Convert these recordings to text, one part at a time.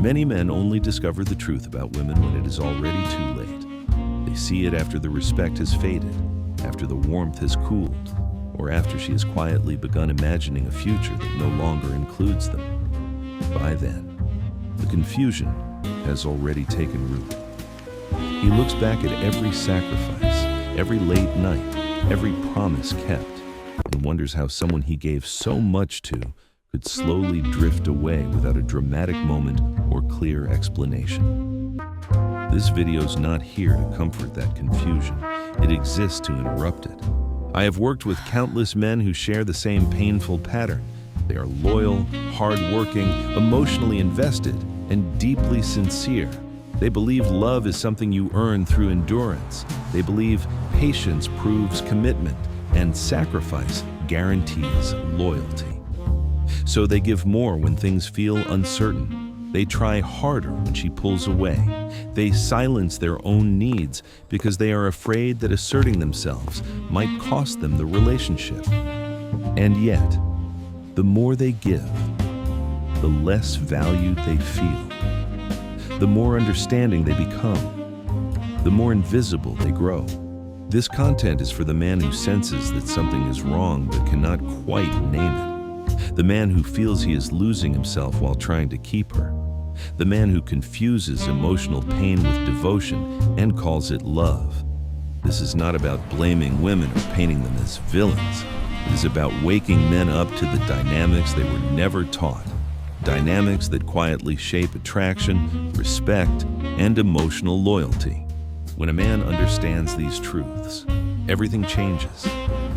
Many men only discover the truth about women when it is already too late. They see it after the respect has faded, after the warmth has cooled, or after she has quietly begun imagining a future that no longer includes them. By then, the confusion has already taken root. He looks back at every sacrifice, every late night, every promise kept, and wonders how someone he gave so much to could slowly drift away without a dramatic moment or clear explanation. This video's not here to comfort that confusion. It exists to interrupt it. I have worked with countless men who share the same painful pattern. They are loyal, hardworking, emotionally invested, and deeply sincere. They believe love is something you earn through endurance. They believe patience proves commitment, and sacrifice guarantees loyalty. So they give more when things feel uncertain. They try harder when she pulls away. They silence their own needs because they are afraid that asserting themselves might cost them the relationship. And yet, the more they give, the less valued they feel. The more understanding they become, the more invisible they grow. This content is for the man who senses that something is wrong but cannot quite name it. The man who feels he is losing himself while trying to keep her. The man who confuses emotional pain with devotion and calls it love. This is not about blaming women or painting them as villains. It is about waking men up to the dynamics they were never taught. Dynamics that quietly shape attraction, respect, and emotional loyalty. When a man understands these truths, everything changes.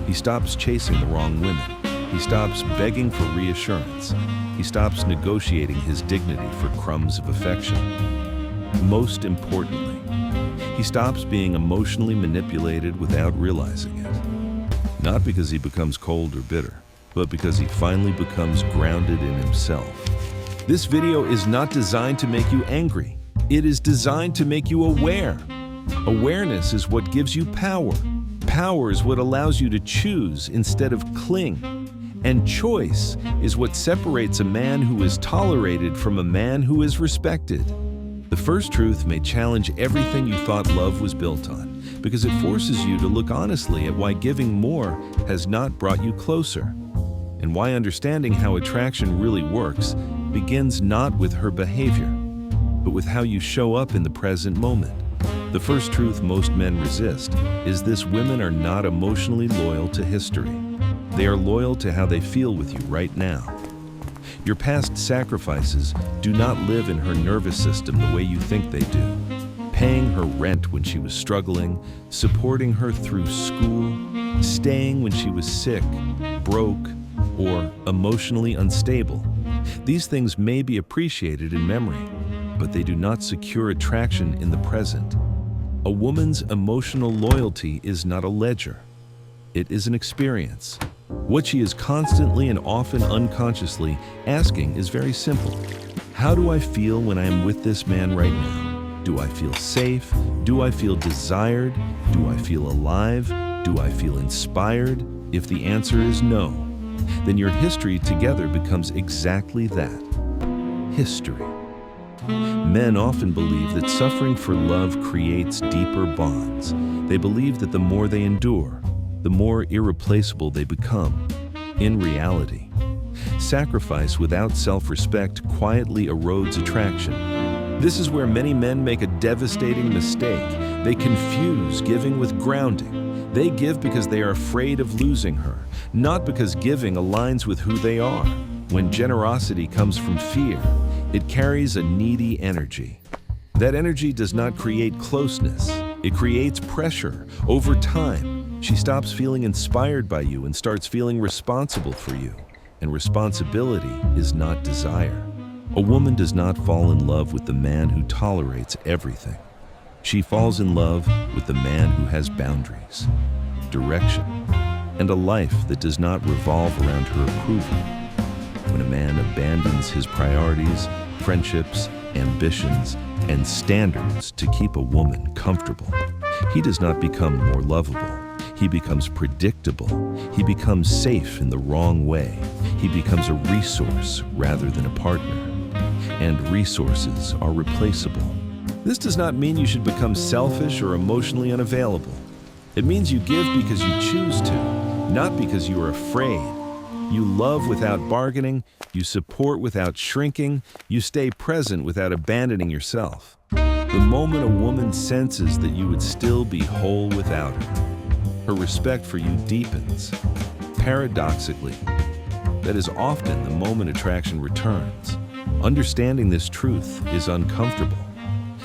He stops chasing the wrong women. He stops begging for reassurance. He stops negotiating his dignity for crumbs of affection. Most importantly, he stops being emotionally manipulated without realizing it. Not because he becomes cold or bitter, but because he finally becomes grounded in himself. This video is not designed to make you angry. It is designed to make you aware. Awareness is what gives you power. Power is what allows you to choose instead of cling. And choice is what separates a man who is tolerated from a man who is respected. The first truth may challenge everything you thought love was built on, because it forces you to look honestly at why giving more has not brought you closer, and why understanding how attraction really works begins not with her behavior, but with how you show up in the present moment. The first truth most men resist is this: women are not emotionally loyal to history. They are loyal to how they feel with you right now. Your past sacrifices do not live in her nervous system the way you think they do. Paying her rent when she was struggling, supporting her through school, staying when she was sick, broke, or emotionally unstable. These things may be appreciated in memory, but they do not secure attraction in the present. A woman's emotional loyalty is not a ledger. It is an experience. What she is constantly and often unconsciously asking is very simple. How do I feel when I am with this man right now? Do I feel safe? Do I feel desired? Do I feel alive? Do I feel inspired? If the answer is no, then your history together becomes exactly that: history. Men often believe that suffering for love creates deeper bonds. They believe that the more they endure, the more irreplaceable they become. In reality, sacrifice without self-respect quietly erodes attraction. This is where many men make a devastating mistake. They confuse giving with grounding. They give because they are afraid of losing her, not because giving aligns with who they are. When generosity comes from fear, it carries a needy energy. That energy does not create closeness. It creates pressure. Over time, she stops feeling inspired by you and starts feeling responsible for you. And responsibility is not desire. A woman does not fall in love with the man who tolerates everything. She falls in love with the man who has boundaries, direction, and a life that does not revolve around her approval. When a man abandons his priorities, friendships, ambitions, and standards to keep a woman comfortable, he does not become more lovable. He becomes predictable. He becomes safe in the wrong way. He becomes a resource rather than a partner. and resources are replaceable. This does not mean you should become selfish or emotionally unavailable. It means you give because you choose to, not because you are afraid. You love without bargaining, you support without shrinking, you stay present without abandoning yourself. The moment a woman senses that you would still be whole without her respect for you deepens. Paradoxically, that is often the moment attraction returns. Understanding this truth is uncomfortable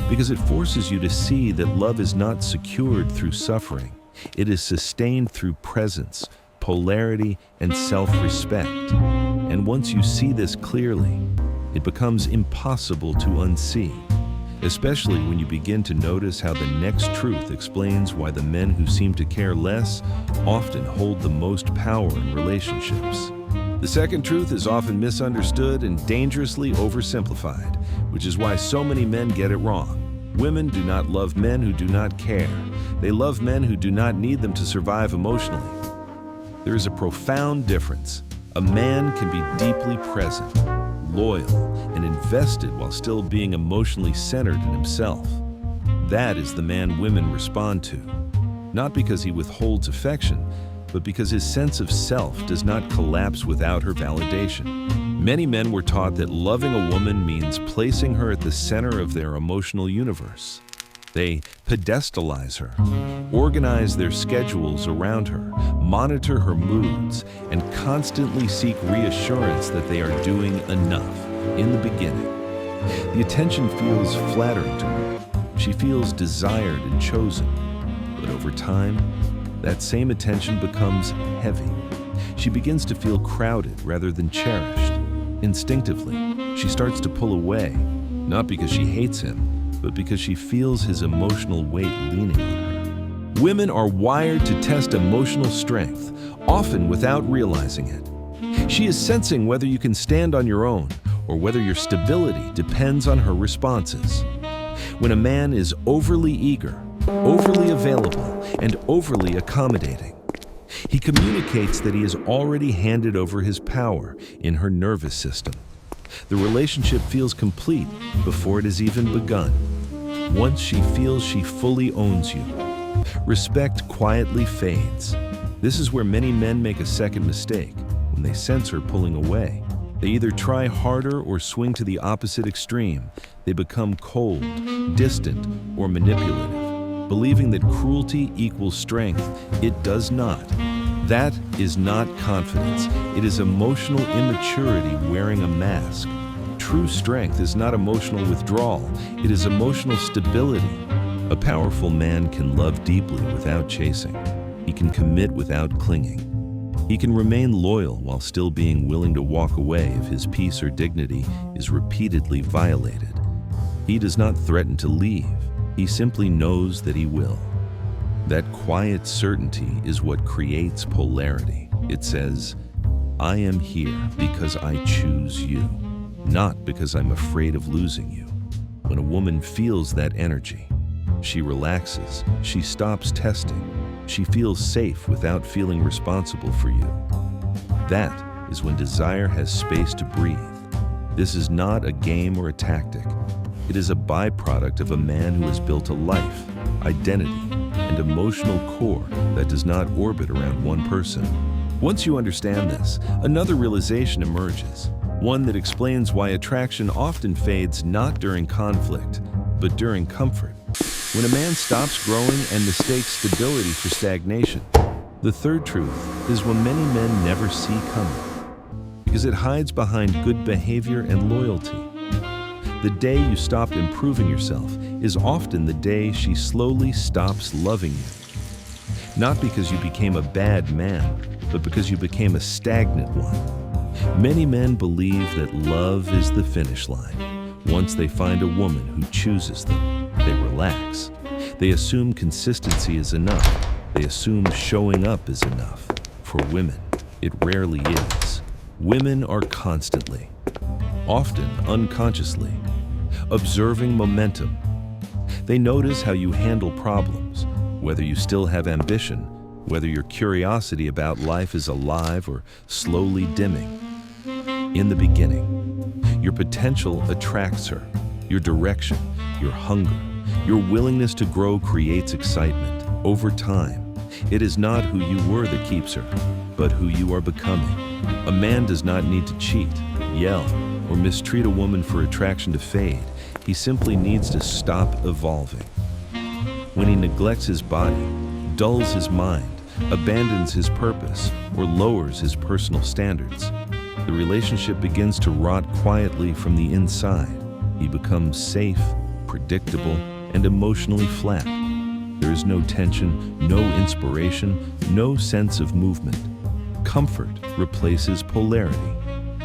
because it forces you to see that love is not secured through suffering. It is sustained through presence, polarity, and self-respect. And once you see this clearly, it becomes impossible to unsee, especially when you begin to notice how the next truth explains why the men who seem to care less often hold the most power in relationships. The second truth is often misunderstood and dangerously oversimplified, which is why so many men get it wrong. Women do not love men who do not care. They love men who do not need them to survive emotionally. There is a profound difference. A man can be deeply present, loyal, and invested while still being emotionally centered in himself. That is the man women respond to, not because he withholds affection, but because his sense of self does not collapse without her validation. Many men were taught that loving a woman means placing her at the center of their emotional universe. They pedestalize her, organize their schedules around her, monitor her moods, and constantly seek reassurance that they are doing enough. In the beginning, the attention feels flattering to her. She feels desired and chosen. But over time, that same attention becomes heavy. She begins to feel crowded rather than cherished. Instinctively, she starts to pull away, not because she hates him, but because she feels his emotional weight leaning on her. Women are wired to test emotional strength, often without realizing it. She is sensing whether you can stand on your own or whether your stability depends on her responses. When a man is overly eager, overly available, and overly accommodating, he communicates that he has already handed over his power in her nervous system. The relationship feels complete before it has even begun. Once she feels she fully owns you, respect quietly fades. This is where many men make a second mistake. When they sense her pulling away, they either try harder or swing to the opposite extreme. They become cold, distant, or manipulative, believing that cruelty equals strength. It does not. That is not confidence. It is emotional immaturity wearing a mask. True strength is not emotional withdrawal. It is emotional stability. A powerful man can love deeply without chasing. He can commit without clinging. He can remain loyal while still being willing to walk away if his peace or dignity is repeatedly violated. He does not threaten to leave. He simply knows that he will. That quiet certainty is what creates polarity. It says, I am here because I choose you, not because I'm afraid of losing you. When a woman feels that energy, she relaxes, she stops testing, she feels safe without feeling responsible for you. That is when desire has space to breathe. This is not a game or a tactic. It is a byproduct of a man who has built a life, identity, and emotional core that does not orbit around one person. Once you understand this, another realization emerges, one that explains why attraction often fades not during conflict, but during comfort. When a man stops growing and mistakes stability for stagnation. The third truth is what many men never see coming, because it hides behind good behavior and loyalty. The day you stopped improving yourself is often the day she slowly stops loving you. Not because you became a bad man, but because you became a stagnant one. Many men believe that love is the finish line. Once they find a woman who chooses them, they relax. They assume consistency is enough. They assume showing up is enough. For women, it rarely is. Women are constantly, often unconsciously, observing momentum. They notice how you handle problems, whether you still have ambition, whether your curiosity about life is alive or slowly dimming. In the beginning, Your potential attracts her. Your direction, your hunger, your willingness to grow creates excitement. Over time, it is not who you were that keeps her, but who you are becoming. A man does not need to cheat, yell, or mistreat a woman for attraction to fade. He simply needs to stop evolving. When he neglects his body, dulls his mind, abandons his purpose, or lowers his personal standards, the relationship begins to rot quietly from the inside. He becomes safe, predictable, and emotionally flat. There is no tension, no inspiration, no sense of movement. Comfort replaces polarity.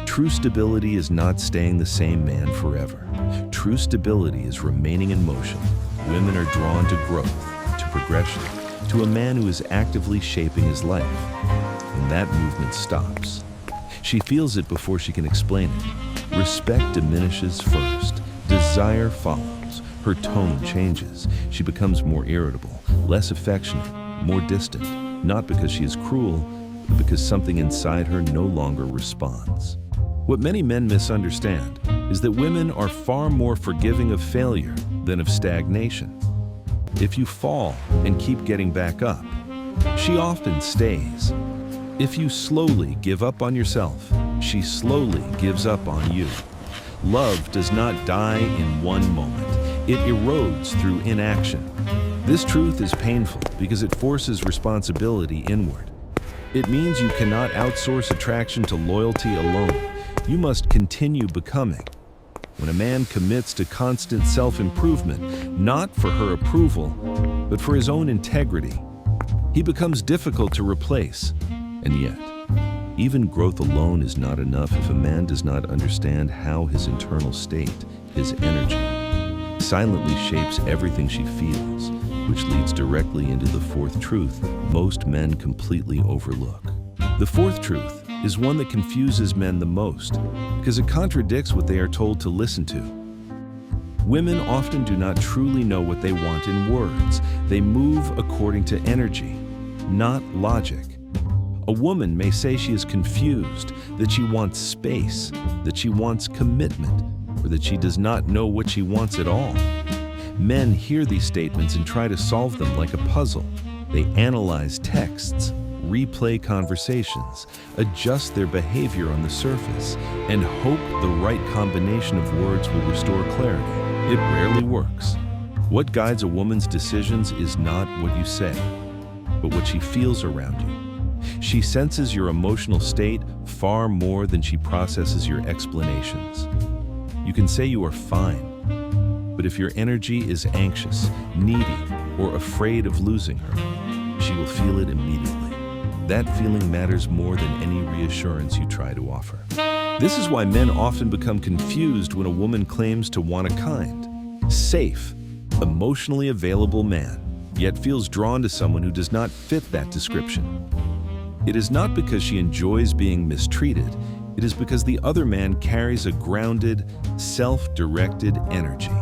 True stability is not staying the same man forever. True stability is remaining in motion. Women are drawn to growth, to progression, to a man who is actively shaping his life. When that movement stops, she feels it before she can explain it. Respect diminishes first. Desire follows. Her tone changes. She becomes more irritable, less affectionate, more distant, not because she is cruel, but because something inside her no longer responds. What many men misunderstand is that women are far more forgiving of failure than of stagnation. If you fall and keep getting back up, she often stays. If you slowly give up on yourself, she slowly gives up on you. Love does not die in one moment. It erodes through inaction. This truth is painful because it forces responsibility inward. It means you cannot outsource attraction to loyalty alone. You must continue becoming. When a man commits to constant self-improvement, not for her approval, but for his own integrity, he becomes difficult to replace. And yet, even growth alone is not enough if a man does not understand how his internal state, his energy, silently shapes everything she feels, which leads directly into the fourth truth most men completely overlook. The fourth truth is one that confuses men the most because it contradicts what they are told to listen to. Women often do not truly know what they want in words. They move according to energy, not logic. A woman may say she is confused, that she wants space, that she wants commitment, or that she does not know what she wants at all. Men hear these statements and try to solve them like a puzzle. They analyze texts, replay conversations, adjust their behavior on the surface, and hope the right combination of words will restore clarity. It rarely works. What guides a woman's decisions is not what you say, but what she feels around you. She senses your emotional state far more than she processes your explanations. You can say you are fine, but if your energy is anxious, needy, or afraid of losing her, she will feel it immediately. That feeling matters more than any reassurance you try to offer. This is why men often become confused when a woman claims to want a kind, safe, emotionally available man, yet feels drawn to someone who does not fit that description. It is not because she enjoys being mistreated, it is because the other man carries a grounded, self-directed energy.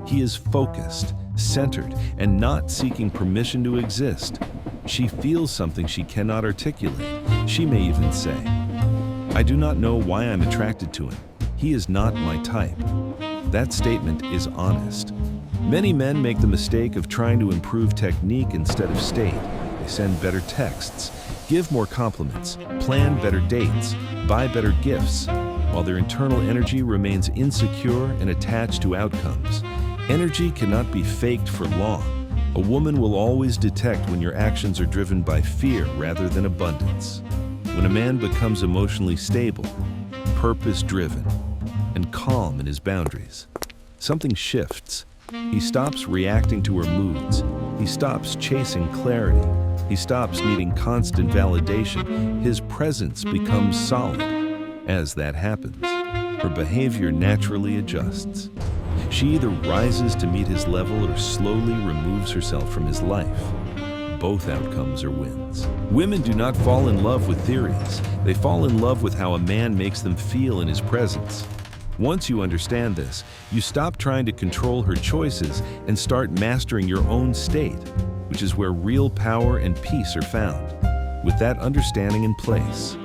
He is focused, centered, and not seeking permission to exist. She feels something she cannot articulate. She may even say, "I do not know why I'm attracted to him. He is not my type." That statement is honest. Many men make the mistake of trying to improve technique instead of state. They send better texts, give more compliments, plan better dates, buy better gifts, while their internal energy remains insecure and attached to outcomes. Energy cannot be faked for long. A woman will always detect when your actions are driven by fear rather than abundance. When a man becomes emotionally stable, purpose-driven, and calm in his boundaries, something shifts. He stops reacting to her moods. He stops chasing clarity. He stops needing constant validation. His presence becomes solid. As that happens, her behavior naturally adjusts. She either rises to meet his level or slowly removes herself from his life. Both outcomes are wins. Women do not fall in love with theories. They fall in love with how a man makes them feel in his presence. Once you understand this, you stop trying to control her choices and start mastering your own state, which is where real power and peace are found. With that understanding in place,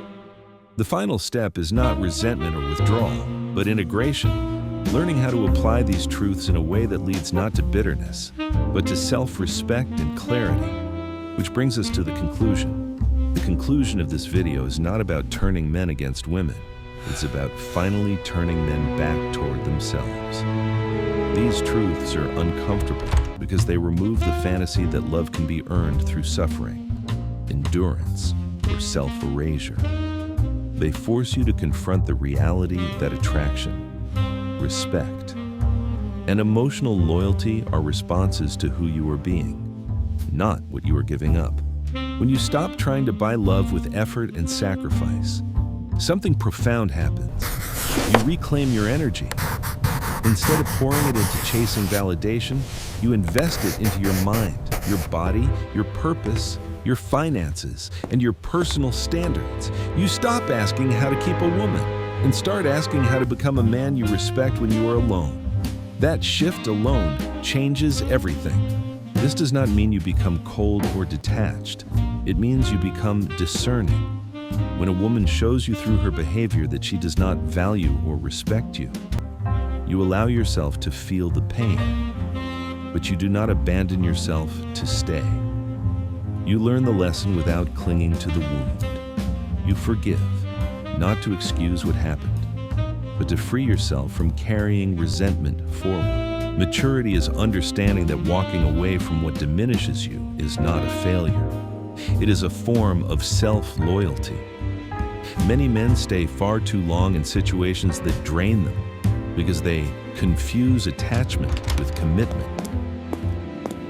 the final step is not resentment or withdrawal, but integration, learning how to apply these truths in a way that leads not to bitterness, but to self-respect and clarity. Which brings us to the conclusion. The conclusion of this video is not about turning men against women. It's about finally turning men back toward themselves. These truths are uncomfortable because they remove the fantasy that love can be earned through suffering, endurance, or self-erasure. They force you to confront the reality that attraction, respect, and emotional loyalty are responses to who you are being, not what you are giving up. When you stop trying to buy love with effort and sacrifice, something profound happens. You reclaim your energy. Instead of pouring it into chasing validation, you invest it into your mind, your body, your purpose, your finances, and your personal standards. You stop asking how to keep a woman and start asking how to become a man you respect when you are alone. That shift alone changes everything. This does not mean you become cold or detached. It means you become discerning. When a woman shows you through her behavior that she does not value or respect you, you allow yourself to feel the pain, but you do not abandon yourself to stay. You learn the lesson without clinging to the wound. You forgive, not to excuse what happened, but to free yourself from carrying resentment forward. Maturity is understanding that walking away from what diminishes you is not a failure. It is a form of self-loyalty. Many men stay far too long in situations that drain them because they confuse attachment with commitment.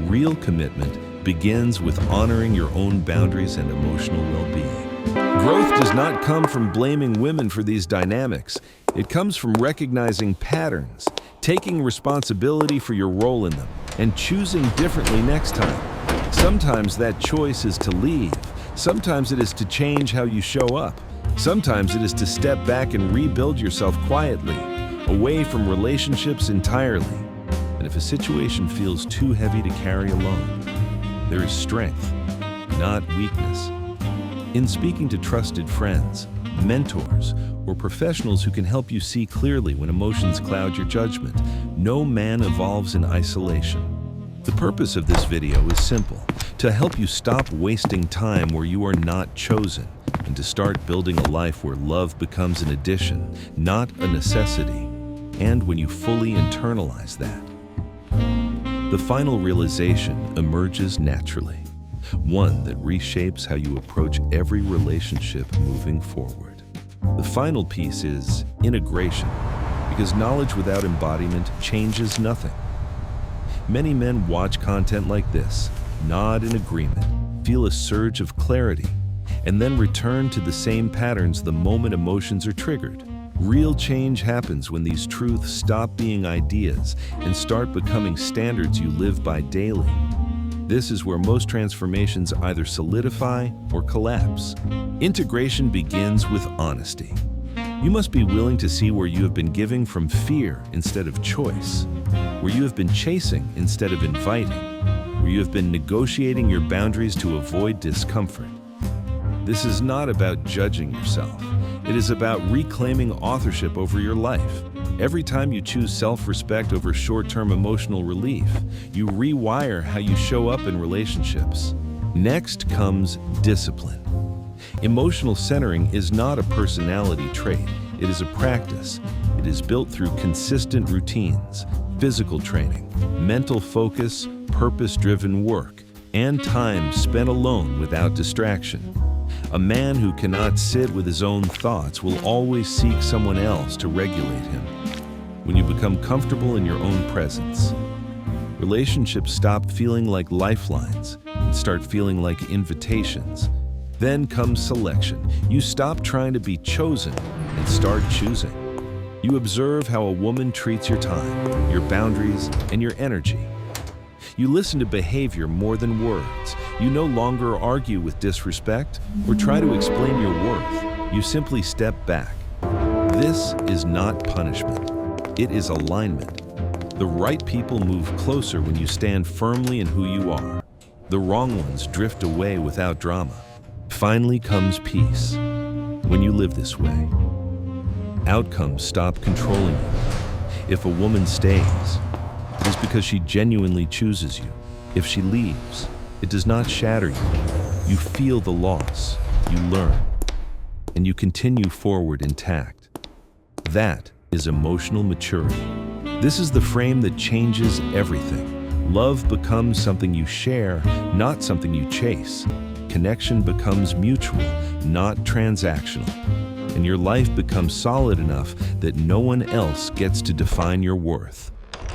Real commitment begins with honoring your own boundaries and emotional well-being. Growth does not come from blaming women for these dynamics. It comes from recognizing patterns, taking responsibility for your role in them, and choosing differently next time. Sometimes that choice is to leave. Sometimes it is to change how you show up. Sometimes it is to step back and rebuild yourself quietly, away from relationships entirely. And if a situation feels too heavy to carry alone, there is strength, not weakness. In speaking to trusted friends, mentors, or professionals who can help you see clearly when emotions cloud your judgment, no man evolves in isolation. The purpose of this video is simple: to help you stop wasting time where you are not chosen, and to start building a life where love becomes an addition, not a necessity. And when you fully internalize that, the final realization emerges naturally, one that reshapes how you approach every relationship moving forward. The final piece is integration, because knowledge without embodiment changes nothing. Many men watch content like this, nod in agreement, feel a surge of clarity, and then return to the same patterns the moment emotions are triggered. Real change happens when these truths stop being ideas and start becoming standards you live by daily. This is where most transformations either solidify or collapse. Integration begins with honesty. You must be willing to see where you have been giving from fear instead of choice, where you have been chasing instead of inviting, where you have been negotiating your boundaries to avoid discomfort. This is not about judging yourself. It is about reclaiming authorship over your life. Every time you choose self-respect over short-term emotional relief, you rewire how you show up in relationships. Next comes discipline. Emotional centering is not a personality trait. It is a practice. It is built through consistent routines, physical training, mental focus, purpose-driven work, and time spent alone without distraction. A man who cannot sit with his own thoughts will always seek someone else to regulate him. When you become comfortable in your own presence, relationships stop feeling like lifelines and start feeling like invitations. Then comes selection. You stop trying to be chosen and start choosing. You observe how a woman treats your time, your boundaries, and your energy. You listen to behavior more than words. You no longer argue with disrespect or try to explain your worth. You simply step back. This is not punishment. It is alignment. The right people move closer when you stand firmly in who you are. The wrong ones drift away without drama. Finally comes peace when you live this way. outcomes stop controlling you. If a woman stays, it is because she genuinely chooses you. If she leaves, it does not shatter you. You feel the loss, you learn, and you continue forward intact. That is emotional maturity. This is the frame that changes everything. Love becomes something you share, not something you chase. Connection becomes mutual, not transactional. And your life becomes solid enough that no one else gets to define your worth.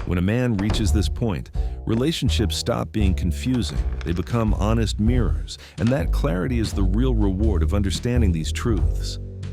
When a man reaches this point, relationships stop being confusing. They become honest mirrors, and that clarity is the real reward of understanding these truths.